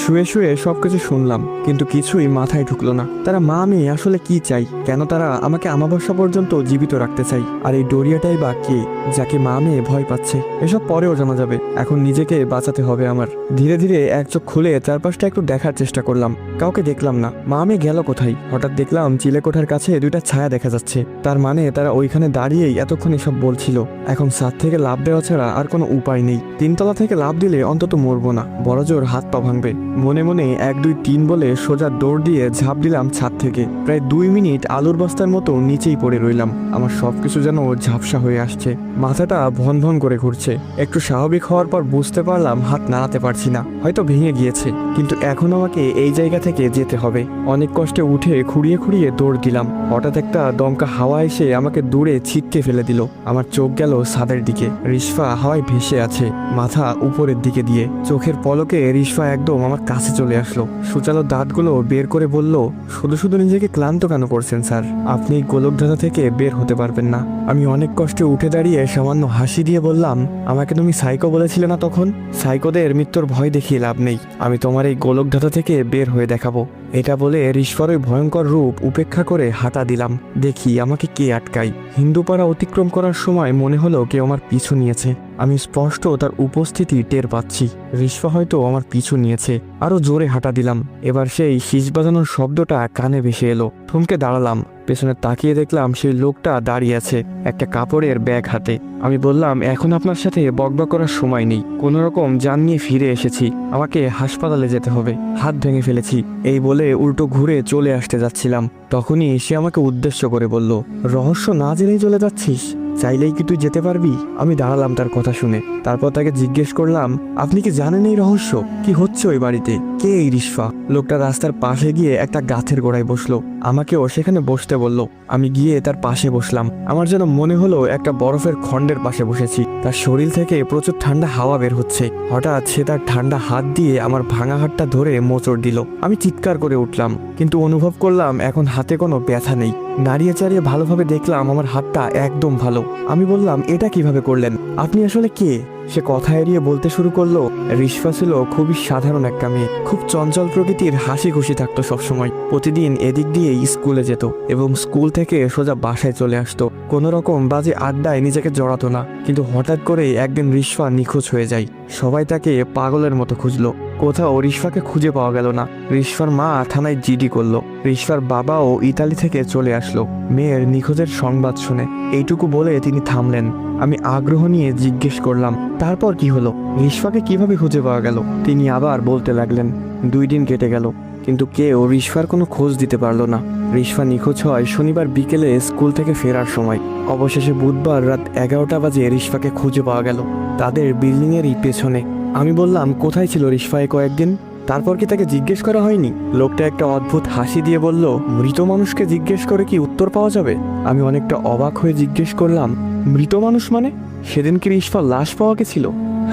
শুয়ে শুয়ে সবকিছু শুনলাম, কিন্তু কিছুই মাথায় ঢুকলো না। তারা মা মেয়ে আসলে কি চাই? কেন তারা আমাকে আমাবস্যা পর্যন্ত জীবিত রাখতে চাই? আর এই ডোরিয়াটাই বা কে, যাকে মা মেয়ে ভয় পাচ্ছে? এসব পরেও জানা যাবে, এখন নিজেকে বাঁচাতে হবে আমার। ধীরে ধীরে এক চোখ খুলে চারপাশটা একটু দেখার চেষ্টা করলাম। কাউকে দেখলাম না। মা মেয়ে গেল কোথায়? হঠাৎ দেখলাম চিলেকোঠার কাছে দুইটা ছায়া দেখা যাচ্ছে। তার মানে তারা ওইখানে দাঁড়িয়েই এতক্ষণ এসব বলছিল। এখন ছাদ থেকে লাফ দেওয়া ছাড়া আর কোনো উপায় নেই। তিনতলা থেকে লাফ দিলে অন্তত মরবো না, বড়জোর হাত পা ভাঙবে। মনে মনে 1 2 3 বলে সোজা দৌড় দিয়ে ঝাঁপ দিলাম ছাদ থেকে। প্রায় 2 মিনিট আলুর বস্তার মতো নিচেই পড়ে রইলাম। আমার সবকিছু যেন ঝাপসা হয়ে আসছে, মাথাটা ভন ভন করে ঘুরছে। একটু স্বাভাবিক হওয়ার পর বুঝতে পারলাম হাত নাড়াতে পারছি না, হয়তো ভেঙে গিয়েছে। কিন্তু এখন আমাকে এই জায়গা থেকে যেতে হবে। অনেক কষ্টে উঠে খুঁড়িয়ে খুঁড়িয়ে দৌড় দিলাম। হঠাৎ একটা দমকা হাওয়া এসে আমাকে দূরে ছিটকে ফেলে দিল। আমার চোখ গেল ছাদের দিকে। রিশফা হাওয়ায় ভেসে আছে, মাথা উপরের দিকে দিয়ে। চোখের পলকে রিশফা একদম আমার কাছে চলে আসলো। সূচালো দাঁতগুলো বের করে বলল, শুধু শুধু নিজেকে ক্লান্ত কেন করছেন স্যার? আপনি গোলকধাঁধা থেকে বের হতে পারবেন না। আমি অনেক কষ্টে উঠে দাঁড়িয়ে সামান্য হাসি দিয়ে বললাম, আমাকে তুমি সাইকো বলেছিলে না তখন? সাইকোদের মৃত্যুর ভয় দেখিয়ে লাভ নেই। আমি তোমার এই গোলকধাঁধা থেকে বের হয়ে দেখাবো। এটা বলে রিশফার ওই ভয়ঙ্কর রূপ উপেক্ষা করে হাঁটা দিলাম। দেখি আমাকে কে আটকাই। হিন্দুপাড়া অতিক্রম করার সময় মনে হলো কেউ আমার পিছু নিয়েছে। আমি স্পষ্ট তার উপস্থিতি টের পাচ্ছি। রিশফা হয়তো আমার পিছু নিয়েছে। আরো জোরে হাঁটা দিলাম। এবার সেই শীষ বাজানোর শব্দটা কানে ভেসে এলো। থমকে দাঁড়ালাম। পেছনে তাকিয়ে দেখলাম সেই লোকটা দাঁড়িয়ে আছে, একটা কাপড়ের ব্যাগ হাতে। আমি বললাম, এখন আপনার সাথে বকবক করার সময় নেই। কোনো রকম জান নিয়ে ফিরে এসেছি, আমাকে হাসপাতালে যেতে হবে। হাত ভেঙে ফেলেছি। এই বলে উল্টো ঘুরে চলে আসতে যাচ্ছিলাম, তখনই সে আমাকে উদ্দেশ্য করে বলল, রহস্য না জেনেই চলে যাচ্ছিস? চাইলেই কি তুই যেতে পারবি? আমি দাঁড়ালাম তার কথা শুনে। তারপর তাকে জিজ্ঞেস করলাম, আপনি কি জানেন এই রহস্য? কি হচ্ছে ওই বাড়িতে? কে এই রিশফা? লোকটা রাস্তার পাশে গিয়ে একটা গাছের গোড়ায় বসলো। আমাকেও সেখানে বসতে বলল। আমি গিয়ে তার পাশে বসলাম। আমার যেন মনে হলো একটা বরফের খণ্ডের পাশে বসেছি। তার শরীর থেকে প্রচুর ঠান্ডা হাওয়া বের হচ্ছে। হঠাৎ সে তার ঠান্ডা হাত দিয়ে আমার ভাঙা হাতটা ধরে মোচড় দিল। আমি চিৎকার করে উঠলাম, কিন্তু অনুভব করলাম এখন হাতে কোনো ব্যথা নেই। নাড়িয়ে চাড়িয়ে ভালোভাবে দেখলাম আমার হাতটা একদম ভালো। আমি বললাম, এটা কিভাবে করলেন? আপনি আসলে কে? সে কথা এড়িয়ে বলতে শুরু করলো, রিশফা ছিল খুবই সাধারণ একটা মেয়ে, খুব চঞ্চল প্রকৃতির, হাসি খুশি থাকতো সবসময়। প্রতিদিন এদিক দিয়ে স্কুলে যেত এবং স্কুল থেকে সোজা বাসায় চলে আসতো। কোনো রকম বাজে আড্ডায় নিজেকে জড়াতো না। কিন্তু হঠাৎ করে একদিন রিশফা নিখোঁজ হয়ে যায়। সবাই তাকে পাগলের মতো খুঁজলো, কোথাও রিশফাকে খুঁজে পাওয়া গেল না। রিশফার মা থানায় জিডি করলো। রিশফার বাবাও ইতালি থেকে চলে আসলো মেয়ের নিখোঁজের সংবাদ শুনে। এইটুকু বলে তিনি থামলেন। আমি আগ্রহ নিয়ে জিজ্ঞেস করলাম, তারপর কি হলো? রিশফাকে কিভাবে খুঁজে পাওয়া গেল? তিনি আবার বলতে লাগলেন, 2 দিন কেটে গেল, কিন্তু কেউ রিশফার কোনো খোঁজ দিতে পারলো না। রিশফা নিখোঁজ হয় শনিবার বিকেলে স্কুল থেকে ফেরার সময়। অবশেষে বুধবার রাত 11টা বাজে রিশফাকে খুঁজে পাওয়া গেল, তাদের বিল্ডিংয়েরই পেছনে। আমি বললাম, কোথায় ছিল রিশফা কয়েকদিন? তারপর কি তাকে জিজ্ঞেস করা হয়নি? লোকটা একটা অদ্ভুত হাসি দিয়ে বলল, মৃত মানুষকে জিজ্ঞেস করে কি উত্তর পাওয়া যাবে? আমি অনেকটা অবাক হয়ে জিজ্ঞেস করলাম, মৃত মানুষ মানে? সেদিন কি রিশফার লাশ পাওয়া গেছিল?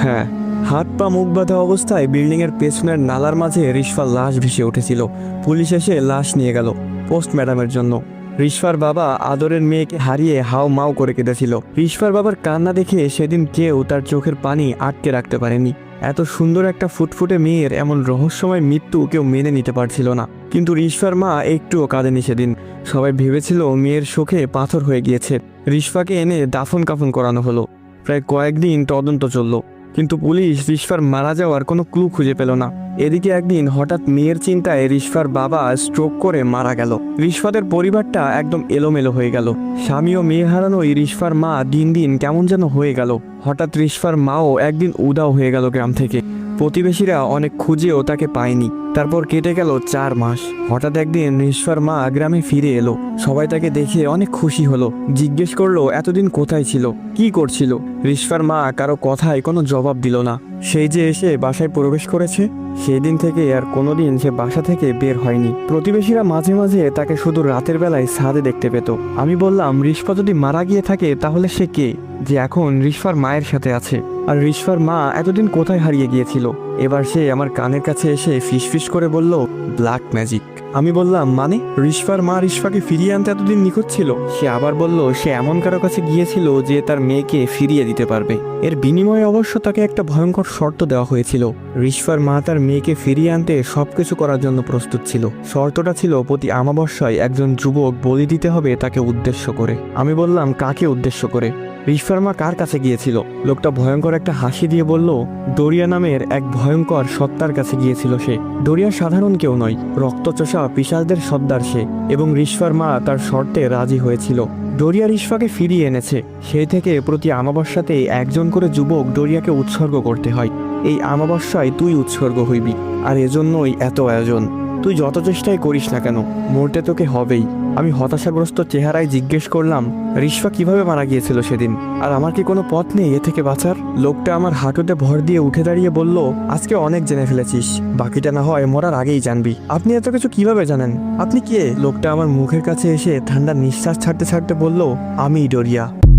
হ্যাঁ, হাত পা মুখ বাঁধা অবস্থায় বিল্ডিংয়ের পেছনের নালার মাঝে রিশফার লাশ ভেসে উঠেছিল। পুলিশ এসে লাশ নিয়ে গেল পোস্টম্যাডামের জন্য। রিশফার বাবা আদরের মেয়েকে হারিয়ে হাও মাও করে কেঁদেছিল। রিশফার বাবার কান্না দেখে সেদিন কেউ তার চোখের পানি আটকে রাখতে পারেনি। এত সুন্দর একটা ফুটফুটে মেয়ের এমন রহস্যময় মৃত্যু কেউ মেনে নিতে পারছিল না। কিন্তু রিশফার মা একটুও কাঁদেনি সেদিন। সবাই ভেবেছিল মেয়ের শোকে পাথর হয়ে গিয়েছে। রিশফাকে এনে দাফন কাফন করানো হলো। প্রায় কয়েকদিন তদন্ত চলল, কিন্তু পুলিশ রিশফার মারা যাওয়ার কোনো ক্লু খুঁজে পেল না। এদিকে একদিন হঠাৎ মেয়ের চিন্তায় রিশফার বাবা স্ট্রোক করে মারা গেল। রিশফাদের পরিবারটা একদম এলোমেলো হয়ে গেল। স্বামী ও মেয়ে হারানোই রিশফার মা দিন দিন কেমন যেন হয়ে গেল। হঠাৎ রিশফার মাও একদিন উধাও হয়ে গেল গ্রাম থেকে। প্রতিবেশীরা অনেক খুঁজেও তাকে পায়নি। তারপর কেটে গেল 4 মাস। হঠাৎ একদিন রিশফার মা গ্রামে ফিরে এলো। সবাই তাকে দেখে অনেক খুশি হলো। জিজ্ঞেস করলো, এতদিন কোথায় ছিল, কি করছিল? রিশফার মা কারো কথায় কোনো জবাব দিল না। সেই যে এসে বাসায় প্রবেশ করেছে, সেই দিন থেকে আর কোনোদিন সে বাসা থেকে বের হয়নি। প্রতিবেশীরা মাঝে মাঝে তাকে শুধু রাতের বেলায় ছাদে দেখতে পেত। আমি বললাম, রিশফা যদি মারা গিয়ে থাকে তাহলে সে কে, যে এখন রিশফার মায়ের সাথে আছে? আর রিশফার মা এতদিন কোথায় হারিয়ে গিয়েছিল। এবার সে আমার কানের কাছে এসে ফিসফিস করে বলল, ব্ল্যাক ম্যাজিক। আমি বললাম, মানে? রিশফার মা রিশফাকে ফিরিয়ে আনতে এতদিন নিখোঁজ ছিল। সে আবার বলল সে এমন কারো কাছে গিয়েছিল যে তার মেয়েকে ফিরিয়ে দিতে পারবে। এর বিনিময়ে অবশ্য তাকে একটা ভয়ঙ্কর শর্ত দেওয়া হয়েছিল। রিশফার মা তার মেয়েকে ফিরিয়ে আনতে সবকিছু করার জন্য প্রস্তুত ছিল। শর্তটা ছিল প্রতি আমাবস্যায় একজন যুবক বলি দিতে হবে তাকে উদ্দেশ্য করে। আমি বললাম, কাকে উদ্দেশ্য করে? রিশফার মা কার কাছে গিয়েছিল? লোকটা ভয়ঙ্কর একটা হাসি দিয়ে বলল, ডোরিয়া নামের এক ভয়ঙ্কর সত্তার কাছে গিয়েছিল সে। ডোরিয়া সাধারণ কেউ নয়, রক্তচোষা পিশাচদের সর্দার সে। এবং রিশফার মা তার শর্তে রাজি হয়েছিল। ডোরিয়া রিশফাকে ফিরিয়ে এনেছে। সেই থেকে প্রতি আমাবস্যাতে একজন করে যুবক ডোরিয়াকে উৎসর্গ করতে হয়। এই আমাবস্যায় তুই উৎসর্গ হইবি, আর এজন্যই এত আয়োজন। তুই যত চেষ্টাই করিস না কেন, মরতে তোকে হবেই। আমি হতাশাগ্রস্ত চেহারায় জিজ্ঞেস করলাম, রিশফা কিভাবে মারা গিয়েছিল সেদিন? আর আমার কি কোনো পথ নেই এ থেকে বাঁচার? লোকটা আমার হাঁটুতে ভর দিয়ে উঠে দাঁড়িয়ে বলল, আজকে অনেক জেনে ফেলেছিস, বাকিটা না হয় মরার আগেই জানবি। আপনি এত কিছু কিভাবে জানেন? আপনি কে? লোকটা আমার মুখের কাছে এসে ঠান্ডা নিঃশ্বাস ছাড়তে ছাড়তে বলল, আমি ডোরিয়া।